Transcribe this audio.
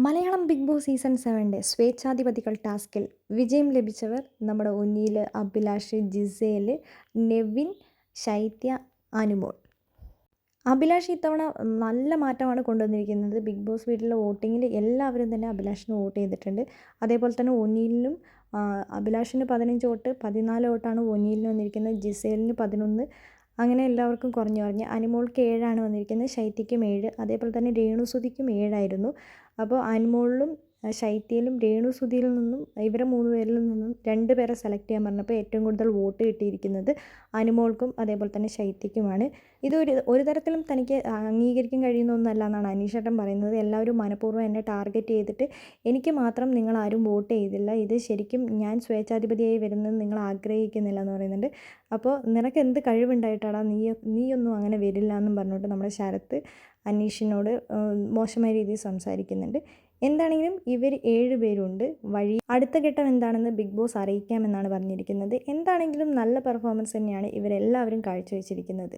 Malayalam big boss season 7 സ്വേച്ഛാധിപതികൾ ടാസ്കിൽ വിജയം ലഭിച്ചവർ നമ്മുടെ ഒന്നിയിൽ അഭിലാഷ്, ജിസേൽ, നെവിൻ, ശൈത്യ, അനുമോൾ. അഭിലാഷ് ഇത്തവണ നല്ല മാറ്റമാണ് കൊണ്ടുവന്നിരിക്കുന്നത്. ബിഗ് ബോസ് വീട്ടിലെ വോട്ടിങ്ങിൽ എല്ലാവരും തന്നെ അഭിലാഷിന് വോട്ട് ചെയ്തിട്ടുണ്ട്. അതേപോലെ തന്നെ ഒന്നിയിലും അഭിലാഷിന് 15 വോട്ട്, 14 വോട്ടാണ് ഒന്നിയിലിന് വന്നിരിക്കുന്നത്. ജിസേലിന് 11, അങ്ങനെ എല്ലാവർക്കും കുറഞ്ഞു കുറഞ്ഞ്. അനുമോൾക്ക് 7 വന്നിരിക്കുന്നത്, ശൈത്യയ്ക്കും 7. അതേപോലെ തന്നെ രേണുസുതിക്കും 7. അപ്പോൾ അനുമോളിലും ശൈത്യയിലും രേണുസുതിയിൽ നിന്നും ഇവരെ 3 പേരിൽ നിന്നും 2 പേരെ സെലക്ട് ചെയ്യാൻ പറഞ്ഞപ്പോൾ ഏറ്റവും കൂടുതൽ വോട്ട് കിട്ടിയിരിക്കുന്നത് അനുമോൾക്കും അതേപോലെ തന്നെ ശൈത്യയ്ക്കുമാണ്. ഇത് ഒരു തരത്തിലും തനിക്ക് അംഗീകരിക്കാൻ കഴിയുന്ന ഒന്നല്ല എന്നാണ് അനീഷേട്ടൻ പറയുന്നത്. എല്ലാവരും മനഃപൂർവ്വം എന്നെ ടാർഗറ്റ് ചെയ്തിട്ട് എനിക്ക് മാത്രം നിങ്ങളാരും വോട്ട് ചെയ്തില്ല, ഇത് ശരിക്കും ഞാൻ സ്വേച്ഛാധിപതിയായി വരുന്നത് നിങ്ങൾ ആഗ്രഹിക്കുന്നില്ല എന്ന് പറയുന്നുണ്ട്. അപ്പോൾ നിനക്ക് എന്ത് കഴിവുണ്ടായിട്ടാടാ നീയൊന്നും അങ്ങനെ വരില്ല എന്നും പറഞ്ഞുകൊണ്ട് നമ്മുടെ ശരത്ത് അനീഷിനോട് മോശമായ രീതിയിൽ സംസാരിക്കുന്നുണ്ട്. എന്താണെങ്കിലും ഇവർ 7 പേരുണ്ട്. അടുത്ത ഘട്ടം എന്താണെന്ന് ബിഗ് ബോസ് അറിയിക്കാമെന്നാണ് പറഞ്ഞിരിക്കുന്നത്. എന്താണെങ്കിലും നല്ല പെർഫോമൻസ് തന്നെയാണ് ഇവരെല്ലാവരും കാഴ്ചവെച്ചിരിക്കുന്നത്.